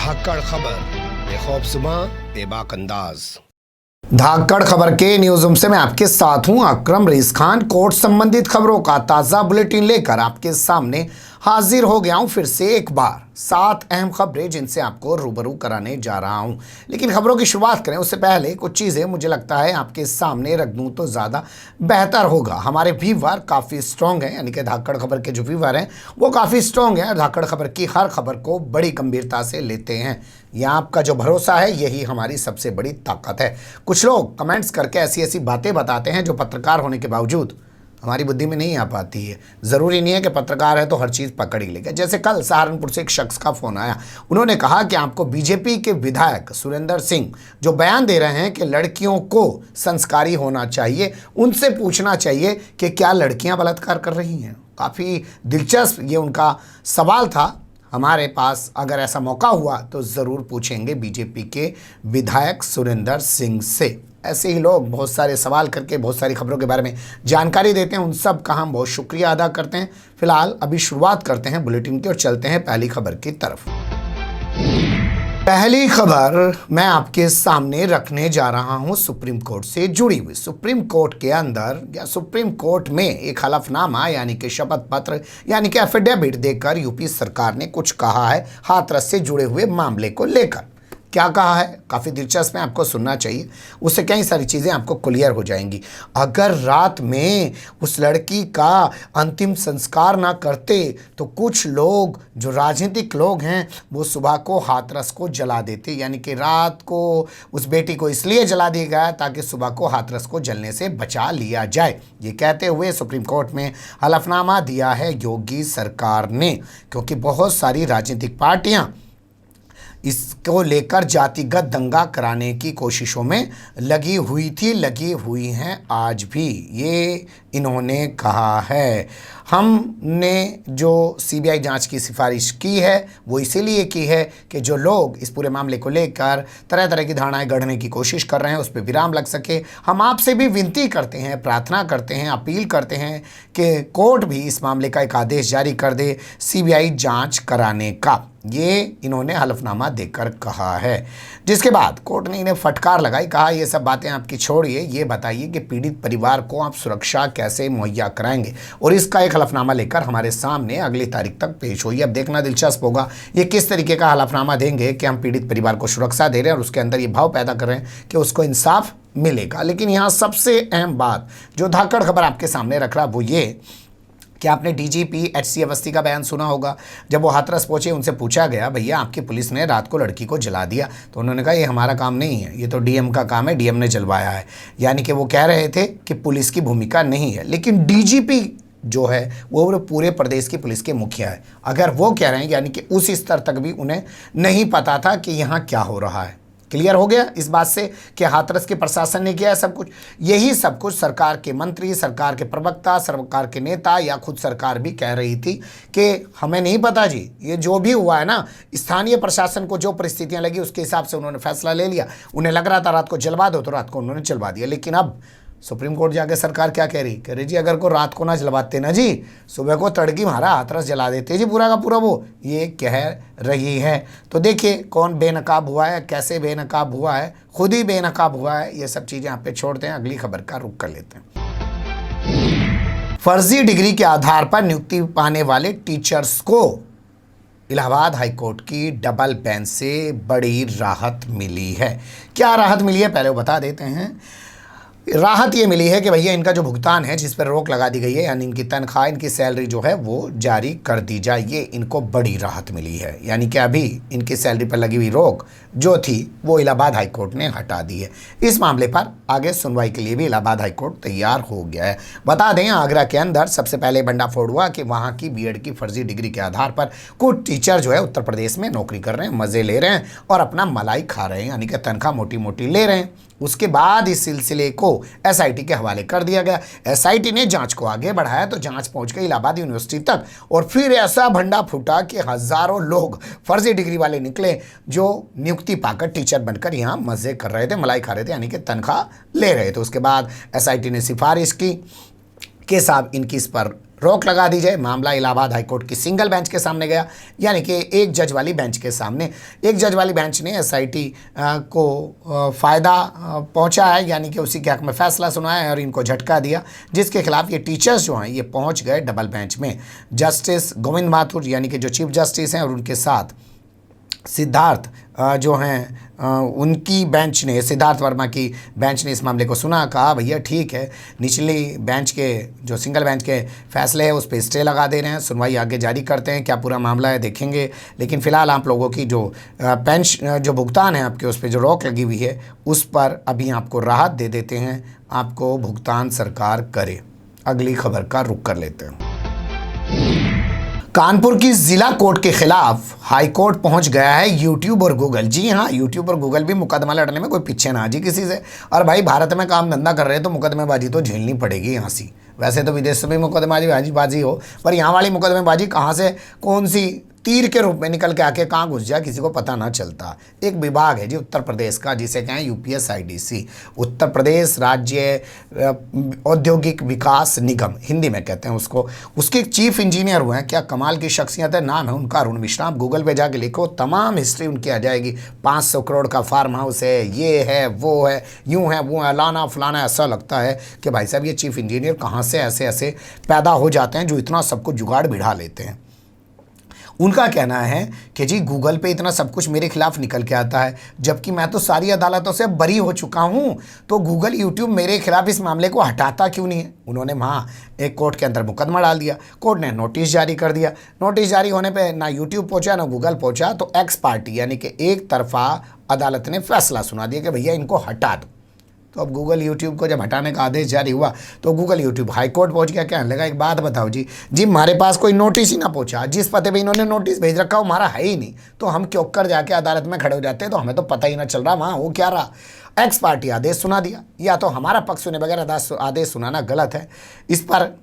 धाकड़ खबर, बेखौफज़ुबां, बेबाक अंदाज। धाकड़ खबर के न्यूज रूम से मैं आपके साथ हूं अकरम रईस खान। कोर्ट संबंधित खबरों का ताज़ा बुलेटिन लेकर आपके सामने हाजिर हो गया हूं फिर से एक बार। 7 अहम खबरें जिनसे आपको रूबरू कराने जा रहा हूं, लेकिन खबरों की शुरुआत करें उससे पहले कुछ चीज़ें मुझे लगता है आपके सामने रख दूं तो ज़्यादा बेहतर होगा। हमारे व्यूअर काफ़ी स्ट्रॉन्ग हैं, यानी कि धाकड़ खबर के जो व्यूअर हैं वो काफ़ी स्ट्रॉन्ग हैं। धाकड़ खबर की हर खबर को बड़ी गंभीरता से लेते हैं। यह आपका जो भरोसा है यही हमारी सबसे बड़ी ताकत है। कुछ लोग कमेंट्स करके ऐसी ऐसी बातें बताते हैं जो पत्रकार होने के बावजूद हमारी बुद्धि में नहीं आ पाती है। ज़रूरी नहीं है कि पत्रकार है तो हर चीज़ पकड़ ही लेगा। जैसे कल सहारनपुर से एक शख्स का फ़ोन आया, उन्होंने कहा कि आपको बीजेपी के विधायक सुरेंद्र सिंह जो बयान दे रहे हैं कि लड़कियों को संस्कारी होना चाहिए, उनसे पूछना चाहिए कि क्या लड़कियां बलात्कार कर रही हैं। काफ़ी दिलचस्प ये उनका सवाल था। हमारे पास अगर ऐसा मौका हुआ तो ज़रूर पूछेंगे बीजेपी के विधायक सुरेंद्र सिंह से। ऐसे ही लोग बहुत सारे सवाल करके बहुत सारी खबरों के बारे में जानकारी देते हैं, उन सब का हम बहुत शुक्रिया अदा करते हैं। फिलहाल अभी शुरुआत करते हैं बुलेटिन की और चलते हैं पहली खबर की तरफ। पहली खबर मैं आपके सामने रखने जा रहा हूं सुप्रीम कोर्ट से जुड़ी हुई। सुप्रीम कोर्ट के अंदर या सुप्रीम कोर्ट में एक हलफनामा यानी कि शपथ पत्र यानी कि एफिडेविट देकर यूपी सरकार ने कुछ कहा है हाथरस से जुड़े हुए मामले को लेकर। क्या कहा है, काफ़ी दिलचस्प है, आपको सुनना चाहिए। उससे कई सारी चीज़ें आपको क्लियर हो जाएंगी। अगर रात में उस लड़की का अंतिम संस्कार ना करते तो कुछ लोग जो राजनीतिक लोग हैं वो सुबह को हाथरस को जला देते, यानी कि रात को उस बेटी को इसलिए जला दिया गया ताकि सुबह को हाथरस को जलने से बचा लिया जाए। ये कहते हुए सुप्रीम कोर्ट में हलफनामा दिया है योगी सरकार ने, क्योंकि बहुत सारी राजनीतिक पार्टियाँ इसको लेकर जातिगत दंगा कराने की कोशिशों में लगी हुई हैं आज भी। ये इन्होंने कहा है। हमने जो सीबीआई जांच की सिफारिश की है वो इसीलिए की है कि जो लोग इस पूरे मामले को लेकर तरह तरह की धारणाएं गढ़ने की कोशिश कर रहे हैं उस पर विराम लग सके। हम आपसे भी विनती करते हैं, प्रार्थना करते हैं, अपील करते हैं कि कोर्ट भी इस मामले का एक आदेश जारी कर दे सीबीआई जांच कराने का। ये इन्होंने हलफनामा देकर कहा है, जिसके बाद कोर्ट ने इन्हें फटकार लगाई। कहा ये सब बातें आपकी छोड़िए, ये बताइए कि पीड़ित परिवार को आप सुरक्षा कैसे मुहैया कराएंगे, और इसका एक हलफनामा लेकर हमारे सामने अगली तारीख तक पेश हुई। अब देखना दिलचस्प होगा ये किस तरीके का हलफनामा देंगे कि हम पीड़ित परिवार को सुरक्षा दे रहे हैं और उसके अंदर ये भाव पैदा कर रहे हैं कि उसको इंसाफ मिलेगा। लेकिन यहाँ सबसे अहम बात जो धाकड़ खबर आपके सामने रख रहा वो ये कि आपने डीजीपी एचसी अवस्थी का बयान सुना होगा। जब वो हाथरस पहुंचे उनसे पूछा गया भैया आपकी पुलिस ने रात को लड़की को जला दिया, तो उन्होंने कहा ये हमारा काम नहीं है, ये तो डीएम का काम है, डीएम ने जलवाया है। यानी कि वो कह रहे थे कि पुलिस की भूमिका नहीं है। लेकिन डीजीपी जो है वो पूरे प्रदेश की पुलिस के मुखिया है। अगर वो कह रहे हैं यानी कि उस स्तर तक भी उन्हें नहीं पता था कि यहाँ क्या हो रहा है। क्लियर हो गया इस बात से कि हाथरस के प्रशासन ने किया है सब कुछ। यही सब कुछ सरकार के मंत्री, सरकार के प्रवक्ता, सरकार के नेता या खुद सरकार भी कह रही थी कि हमें नहीं पता जी, ये जो भी हुआ है ना, स्थानीय प्रशासन को जो परिस्थितियां लगी उसके हिसाब से उन्होंने फैसला ले लिया। उन्हें लग रहा था रात को जलवा दो तो रात को उन्होंने जलवा दिया। लेकिन अब सुप्रीम कोर्ट जाके सरकार क्या कह रही जी अगर को रात को ना जलवाते ना जी, सुबह को तड़की मारा हाथरस जला देते जी पूरा का पूरा, वो ये कह रही है। तो देखिए कौन बेनकाब हुआ है, कैसे बेनकाब हुआ है, खुद ही बेनकाब हुआ है। ये सब चीज़ें यहाँ पे छोड़ते हैं, अगली खबर का रुख कर लेते हैं। फर्जी डिग्री के आधार पर नियुक्ति पाने वाले टीचर्स को इलाहाबाद हाईकोर्ट की डबल बेंच से बड़ी राहत मिली है। क्या राहत मिली है पहले वो बता देते हैं। राहत ये मिली है कि भैया इनका जो भुगतान है जिस पर रोक लगा दी गई है, यानी इनकी तनख्वाह, इनकी सैलरी जो है वो जारी कर दी जाए, ये इनको बड़ी राहत मिली है। यानी कि अभी इनकी सैलरी पर लगी हुई रोक जो थी वो इलाहाबाद हाईकोर्ट ने हटा दी है। इस मामले पर आगे सुनवाई के लिए भी इलाहाबाद हाईकोर्ट तैयार हो गया है। बता दें आगरा के अंदर सबसे पहले भंडाफोड़ हुआ कि वहाँ की बीएड की फर्जी डिग्री के आधार पर कुछ टीचर जो है उत्तर प्रदेश में नौकरी कर रहे हैं, मज़े ले रहे हैं और अपना मलाई खा रहे हैं, यानी कि तनख्वाह मोटी मोटी ले रहे हैं। उसके बाद इस सिलसिले को एसआईटी के हवाले कर दिया गया। एसआईटी ने जांच को आगे बढ़ाया तो जांच पहुंच गई इलाहाबाद यूनिवर्सिटी तक, और फिर ऐसा भंडा फूटा कि हजारों लोग फर्जी डिग्री वाले निकले जो नियुक्ति पाकर टीचर बनकर यहाँ मजे कर रहे थे, मलाई खा रहे थे, यानी कि तनख्वाह ले रहे थे। उसके बाद एसआईटी ने सिफारिश की कि साहब इनकी इस पर रोक लगा दी जाए। मामला इलाहाबाद हाईकोर्ट की सिंगल बेंच के सामने गया, यानी कि एक जज वाली बेंच के सामने। एक जज वाली बेंच ने एसआईटी को फ़ायदा पहुंचा है, यानी कि उसी के हक में फैसला सुनाया है और इनको झटका दिया, जिसके खिलाफ ये टीचर्स जो हैं ये पहुंच गए डबल बेंच में। जस्टिस गोविंद माथुर यानी कि जो चीफ जस्टिस हैं और उनके साथ सिद्धार्थ जो हैं उनकी बेंच ने, सिद्धार्थ वर्मा की बेंच ने इस मामले को सुना, कहा भैया ठीक है, निचली बेंच के जो सिंगल बेंच के फैसले है उस पर स्टे लगा दे रहे हैं, सुनवाई आगे जारी करते हैं, क्या पूरा मामला है देखेंगे, लेकिन फ़िलहाल आप लोगों की जो जो भुगतान है आपके, उस पर जो रोक लगी हुई है उस पर अभी आपको राहत दे देते हैं, आपको भुगतान सरकार करे। अगली खबर का रुख कर लेते हैं। कानपुर की जिला कोर्ट के खिलाफ हाई कोर्ट पहुंच गया है यूट्यूब और गूगल। जी हाँ, यूट्यूब और गूगल भी मुकदमा लड़ने में कोई पीछे ना जी किसी से। और भाई भारत में काम धंधा कर रहे हैं तो मुकदमेबाजी तो झेलनी पड़ेगी यहाँ सी। वैसे तो विदेश में मुकदमेबाजी हो, पर यहाँ वाली मुकदमेबाजी कहाँ से कौन सी तीर के रूप में निकल के आके कहाँ घुस जाए किसी को पता ना चलता। एक विभाग है जी उत्तर प्रदेश का, जिसे कहें यूपीएसआईडीसी, उत्तर प्रदेश राज्य औद्योगिक विकास निगम, हिंदी में कहते हैं उसको। उसके चीफ इंजीनियर हुए हैं, क्या कमाल की शख्सियत है, नाम है उनका अरुण मिश्रा। आप गूगल पे जाके लिखो, तमाम हिस्ट्री उनकी आ जाएगी। 500 करोड़ का फार्म हाउस है, ये है वो है, यूँ है वो है, लाना फलाना। ऐसा लगता है कि भाई साहब ये चीफ इंजीनियर कहाँ से ऐसे ऐसे पैदा हो जाते हैं जो इतना सब कुछ जुगाड़ बिठा लेते हैं। उनका कहना है कि जी गूगल पे इतना सब कुछ मेरे खिलाफ निकल के आता है, जबकि मैं तो सारी अदालतों से बरी हो चुका हूं, तो गूगल यूट्यूब मेरे खिलाफ इस मामले को हटाता क्यों नहीं है। उन्होंने वहाँ एक कोर्ट के अंदर मुकदमा डाल दिया, कोर्ट ने नोटिस जारी कर दिया। नोटिस जारी होने पे ना यूट्यूब पहुँचा ना गूगल पहुँचा, तो एक्स पार्टी यानी कि एक तरफा अदालत ने फैसला सुना दिया कि भैया इनको हटा दो। तो अब गूगल यूट्यूब को जब हटाने का आदेश जारी हुआ तो गूगल यूट्यूब हाई कोर्ट पहुंच गया। कहने लगा एक बात बताओ जी हमारे पास कोई नोटिस ही ना पहुंचा, जिस पते पे इन्होंने नोटिस भेज रखा हमारा है ही नहीं, तो हम क्यों कर जाके अदालत में खड़े हो जाते हैं, तो हमें तो पता ही ना चल रहा वहाँ हो क्या रहा। एक्स पार्टी आदेश सुना दिया, या तो हमारा पक्ष सुने बगैर आदेश सुनाना गलत है, इस पर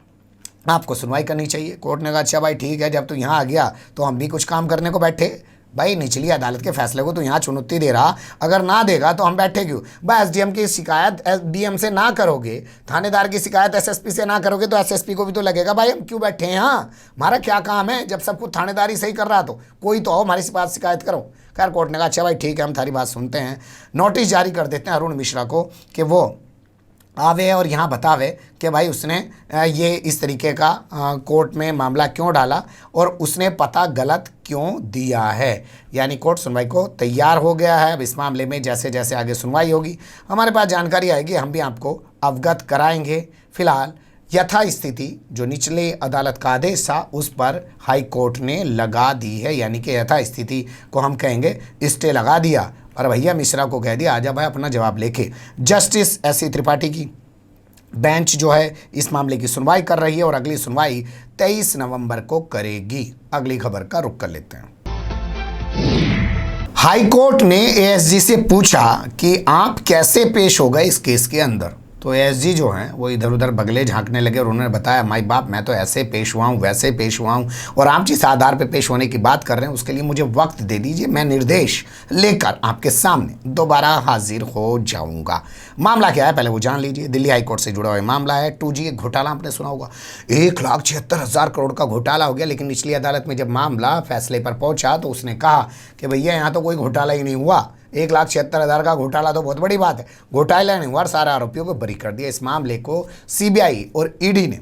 आपको सुनवाई करनी चाहिए। कोर्ट ने कहा अच्छा भाई ठीक है, जब तू यहाँ आ गया तो हम भी कुछ काम करने को बैठे। भाई निचली अदालत के फैसले को तो यहाँ चुनौती दे रहा, अगर ना देगा तो हम बैठे क्यों। भाई एसडीएम की शिकायत डीएम से ना करोगे, थानेदार की शिकायत एसएसपी से ना करोगे तो एसएसपी को भी तो लगेगा भाई हम क्यों बैठे हैं यहाँ, हमारा क्या काम है। जब सब कुछ थानेदार ही सही कर रहा तो कोई तो आओ हमारी पास शिकायत करो। खैर कोर्ट ने कहा अच्छा भाई ठीक है, हम थारी बात सुनते हैं। नोटिस जारी कर देते हैं अरुण मिश्रा को कि वो आवे और यहाँ बतावे कि भाई उसने ये इस तरीके का कोर्ट में मामला क्यों डाला और उसने पता गलत क्यों दिया है। यानी कोर्ट सुनवाई को तैयार हो गया है। अब इस मामले में जैसे जैसे आगे सुनवाई होगी हमारे पास जानकारी आएगी, हम भी आपको अवगत कराएंगे। फिलहाल यथा स्थिति जो निचले अदालत का आदेश था उस पर हाई कोर्ट ने लगा दी है, यानी कि यथा स्थिति को हम कहेंगे स्टे लगा दिया और भैया मिश्रा को कह दिया आजा भाई अपना जवाब लेके। Justice SC. त्रिपाठी की बेंच जो है इस मामले की सुनवाई कर रही है और अगली सुनवाई 23 नवंबर को करेगी। अगली खबर का रुख कर लेते हैं। हाई कोर्ट ने एएसजी से पूछा कि आप कैसे पेश हो गए इस केस के अंदर, तो एएसजी जो हैं वो इधर उधर बगले झांकने लगे और उन्होंने बताया माई बाप मैं तो ऐसे पेश हुआ हूँ वैसे पेश हुआ हूँ, और आप जिस आधार पे पेश होने की बात कर रहे हैं उसके लिए मुझे वक्त दे दीजिए, मैं निर्देश लेकर आपके सामने दोबारा हाजिर हो जाऊंगा। मामला क्या है पहले वो जान लीजिए। दिल्ली हाई कोर्ट से जुड़ा हुआ मामला है 2G घोटाला, आपने सुना होगा 1,76,000 करोड़ का घोटाला हो गया। लेकिन निचली अदालत में जब मामला फैसले पर पहुंचा तो उसने कहा कि भैया यहाँ तो कोई घोटाला ही नहीं हुआ, 1,76,000 का घोटाला तो बहुत बड़ी बात है, घोटाला नहीं हुआ, सारे आरोपियों को बरी कर दिया। इस मामले को सीबीआई और ईडी ने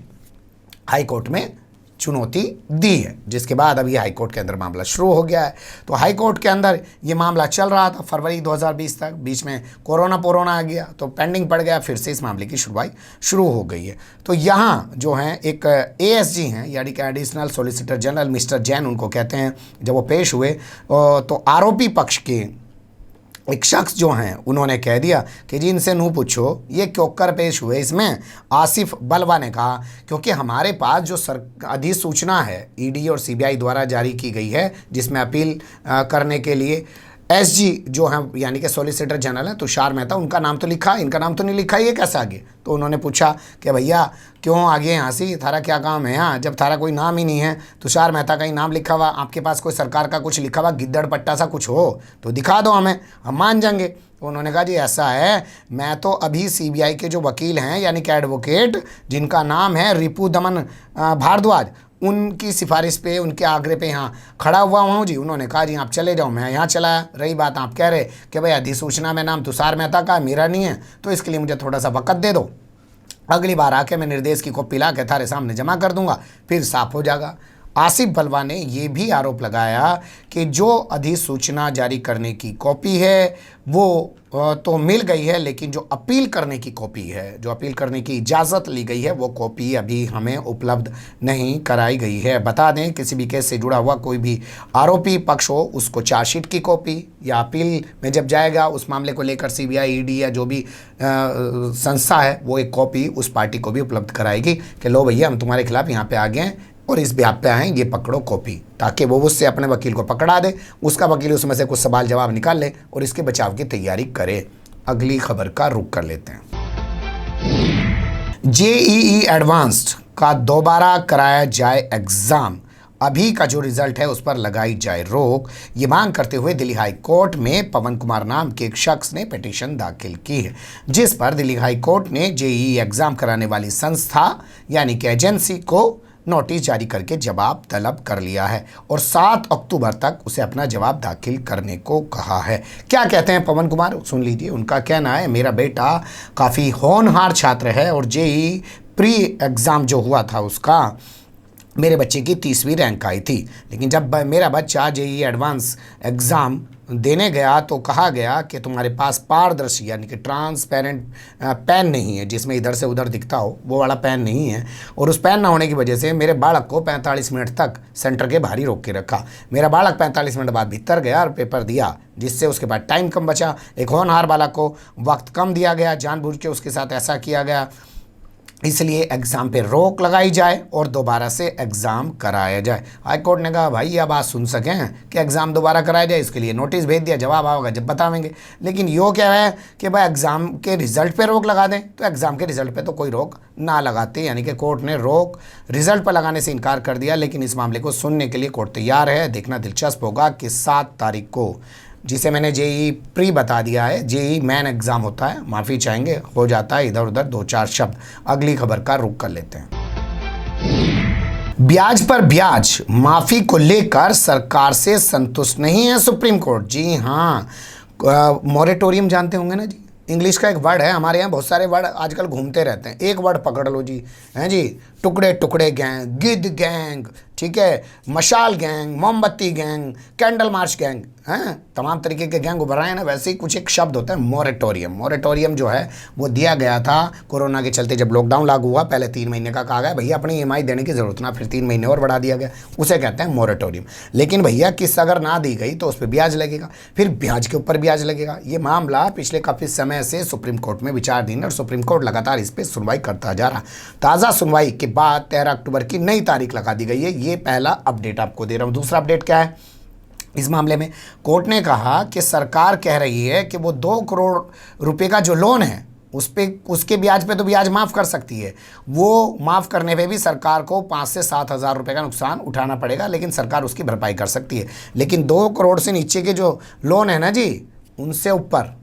हाई कोर्ट में चुनौती दी है, जिसके बाद अभी हाई कोर्ट के अंदर मामला शुरू हो गया है। तो हाई कोर्ट के अंदर ये मामला चल रहा था फरवरी 2020 तक, बीच में कोरोना आ गया तो पेंडिंग पड़ गया, फिर से इस मामले की सुनवाई शुरू हो गई है। तो यहाँ जो हैं एक एएसजी हैं यानी कि additional solicitor general mister Jain उनको कहते हैं, जब वो पेश हुए तो आरोपी पक्ष के एक शख्स जो हैं उन्होंने कह दिया कि जी इनसे नू पूछो ये क्यों कर पेश हुए। इसमें आसिफ बलवा ने कहा क्योंकि हमारे पास जो अधिसूचना है ईडी और सीबीआई द्वारा जारी की गई है जिसमें अपील करने के लिए एसजी जो है यानी कि सॉलिसिटर जनरल है तुषार मेहता, उनका नाम तो लिखा, इनका नाम तो नहीं लिखा, ये कैसे आगे? तो उन्होंने पूछा कि भैया क्यों आगे यहाँ से, थारा क्या काम है यहाँ, जब थारा कोई नाम ही नहीं है, तुषार मेहता का ही नाम लिखा हुआ, आपके पास कोई सरकार का कुछ लिखा हुआ गिद्दड़ पट्टा सा कुछ हो तो दिखा दो हमें, हम मान जाएंगे। तो उन्होंने कहा जी ऐसा है, मैं तो अभी सीबीआई के जो वकील हैं यानी कि एडवोकेट जिनका नाम है रिपु दमन भारद्वाज, उनकी सिफारिश पे, उनके आग्रह पे यहाँ खड़ा हुआ हूँ जी। उन्होंने कहा जी आप चले जाओ, मैं यहाँ चला। रही बात आप कह रहे कि भाई अधिसूचना में नाम तुषार मेहता का, मेरा नहीं है, तो इसके लिए मुझे थोड़ा सा वक़्त दे दो, अगली बार आके मैं निर्देश की कॉपी ला के थारे सामने जमा कर दूंगा, फिर साफ हो जाएगा। आसिफ बलवा ने ये भी आरोप लगाया कि जो अधिसूचना जारी करने की कॉपी है वो तो मिल गई है, लेकिन जो अपील करने की कॉपी है, जो अपील करने की इजाज़त ली गई है, वो कॉपी अभी हमें उपलब्ध नहीं कराई गई है। बता दें किसी भी केस से जुड़ा हुआ कोई भी आरोपी पक्ष हो, उसको चार्जशीट की कॉपी या अपील में जब जाएगा उस मामले को लेकर सीबीआई, ईडी या जो भी संस्था है वो एक कॉपी उस पार्टी को भी उपलब्ध कराएगी कि लो भैया हम तुम्हारे खिलाफ यहाँ पे आ गए हैं और इस ब्याह पे आए, ये पकड़ो कॉपी, ताकि वो उससे अपने वकील को पकड़ा दे, उसका वकील उसमें से कुछ सवाल जवाब निकाल ले और इसके बचाव की तैयारी करे। अगली खबर का रुख कर लेते हैं। जेईई एडवांस्ड का दोबारा कराया जाए एग्जाम, अभी का जो रिजल्ट है उस पर लगाई जाए रोक, ये मांग करते हुए दिल्ली हाई कोर्ट में पवन कुमार नाम के एक शख्स ने पिटीशन दाखिल की है, जिस पर दिल्ली हाई कोर्ट ने जेईई एग्जाम कराने वाली संस्था यानी कि एजेंसी को नोटिस जारी करके जवाब तलब कर लिया है और 7 अक्टूबर तक उसे अपना जवाब दाखिल करने को कहा है। क्या कहते हैं पवन कुमार, सुन लीजिए। उनका कहना है मेरा बेटा काफ़ी होनहार छात्र है और जेईई प्री एग्ज़ाम जो हुआ था उसका मेरे बच्चे की 30वीं रैंक आई थी, लेकिन जब मेरा बच्चा जेईई एडवांस एग्ज़ाम देने गया तो कहा गया कि तुम्हारे पास पारदर्शी यानी कि ट्रांसपेरेंट पेन नहीं है, जिसमें इधर से उधर दिखता हो, वो वाला पेन नहीं है, और उस पेन ना होने की वजह से मेरे बालक को 45 मिनट तक सेंटर के बाहर ही रोक के रखा। मेरा बालक 45 मिनट बाद भीतर गया और पेपर दिया, जिससे उसके बाद टाइम कम बचा। एक होनहार बालक को वक्त कम दिया गया, जानबूझ के उसके साथ ऐसा किया गया, इसलिए एग्ज़ाम पे रोक लगाई जाए और दोबारा से एग्ज़ाम कराया जाए। हाई कोर्ट ने कहा भाई यह बात सुन सकें कि एग्ज़ाम दोबारा कराया जाए, इसके लिए नोटिस भेज दिया, जवाब आएगा जब बतावेंगे। लेकिन यो क्या है कि भाई एग्ज़ाम के रिज़ल्ट पे रोक लगा दें, तो एग्ज़ाम के रिज़ल्ट पे तो कोई रोक ना लगाते, यानी कि कोर्ट ने रोक रिज़ल्ट पर लगाने से इनकार कर दिया। लेकिन इस मामले को सुनने के लिए कोर्ट तैयार है। देखना दिलचस्प होगा कि 7 तारीख को, जिसे मैंने जेईई प्री बता दिया है, जेईई मेन एग्ज़ाम होता है, माफ़ी चाहेंगे हो जाता है इधर उधर 2-4 शब्द। अगली खबर का रुख कर लेते हैं। ब्याज पर ब्याज माफ़ी को लेकर सरकार से संतुष्ट नहीं है सुप्रीम कोर्ट। जी हाँ, मॉरेटोरियम जानते होंगे ना जी, इंग्लिश का एक वर्ड है, हमारे यहाँ बहुत सारे वर्ड आजकल घूमते रहते हैं। एक वर्ड पकड़ लो जी, हैं जी, टुकड़े टुकड़े गैंग, गिद्ध गैंग, ठीक है, मशाल गैंग, मोमबत्ती गैंग, कैंडल मार्च गैंग, हैं, तमाम तरीके के गैंग उभर रहे हैं ना। वैसे ही कुछ एक शब्द होता है मॉरेटोरियम। मॉरेटोरियम जो है वो दिया गया था कोरोना के चलते, जब लॉकडाउन लागू हुआ पहले 3 महीने का कहा गया भैया अपनी EMI देने की ज़रूरत ना, फिर 3 महीने और बढ़ा दिया गया, उसे कहते हैं मॉरेटोरियम। लेकिन भैया किस्त अगर ना दी गई तो उस पर ब्याज लगेगा, फिर ब्याज के ऊपर ब्याज लगेगा। ये मामला पिछले काफ़ी समय से सुप्रीम कोर्ट में विचाराधीन और सुप्रीम कोर्ट लगातार इस पर सुनवाई करता जा रहा। ताज़ा सुनवाई के बाद 13 अक्टूबर की नई तारीख लगा दी गई है। ये पहला अपडेट आपको दे रहा हूँ। दूसरा अपडेट क्या है इस मामले में, कोर्ट ने कहा कि सरकार कह रही है कि वो 2 करोड़ रुपए का जो लोन है उस पे, उसके ब्याज पे तो ब्याज माफ़ कर सकती है। वो माफ़ करने पे भी सरकार को 5 से 7 हज़ार रुपये का नुकसान उठाना पड़ेगा, लेकिन सरकार उसकी भरपाई कर सकती है। लेकिन 2 करोड़ से नीचे के जो लोन है ना जी, उनसे ऊपर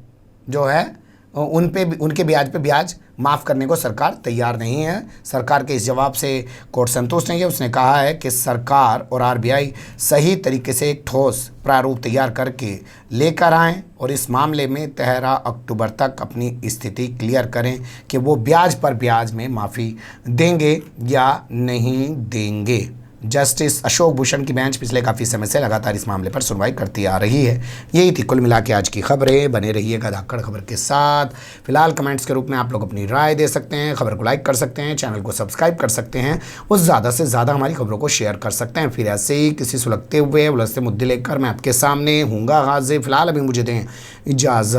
जो है उन पे, उनके ब्याज पे ब्याज माफ़ करने को सरकार तैयार नहीं है। सरकार के इस जवाब से कोर्ट संतुष्ट नहीं है। उसने कहा है कि सरकार और RBI सही तरीके से एक ठोस प्रारूप तैयार करके लेकर आएँ और इस मामले में 13 अक्टूबर तक अपनी स्थिति क्लियर करें कि वो ब्याज पर ब्याज में माफ़ी देंगे या नहीं देंगे। जस्टिस अशोक भूषण की बेंच पिछले काफ़ी समय से लगातार इस मामले पर सुनवाई करती आ रही है। यही थी कुल मिला के आज की खबरें। बने रहिएगा धाकड़ खबर के साथ। फिलहाल कमेंट्स के रूप में आप लोग अपनी राय दे सकते हैं, खबर को लाइक कर सकते हैं, चैनल को सब्सक्राइब कर सकते हैं और ज़्यादा से ज़्यादा हमारी खबरों को शेयर कर सकते हैं। फिर ऐसे ही किसी सुलगते हुए उलझते मुद्दे लेकर मैं आपके सामने हूँगा हाजिर। फिलहाल अभी मुझे दें इजाज़त।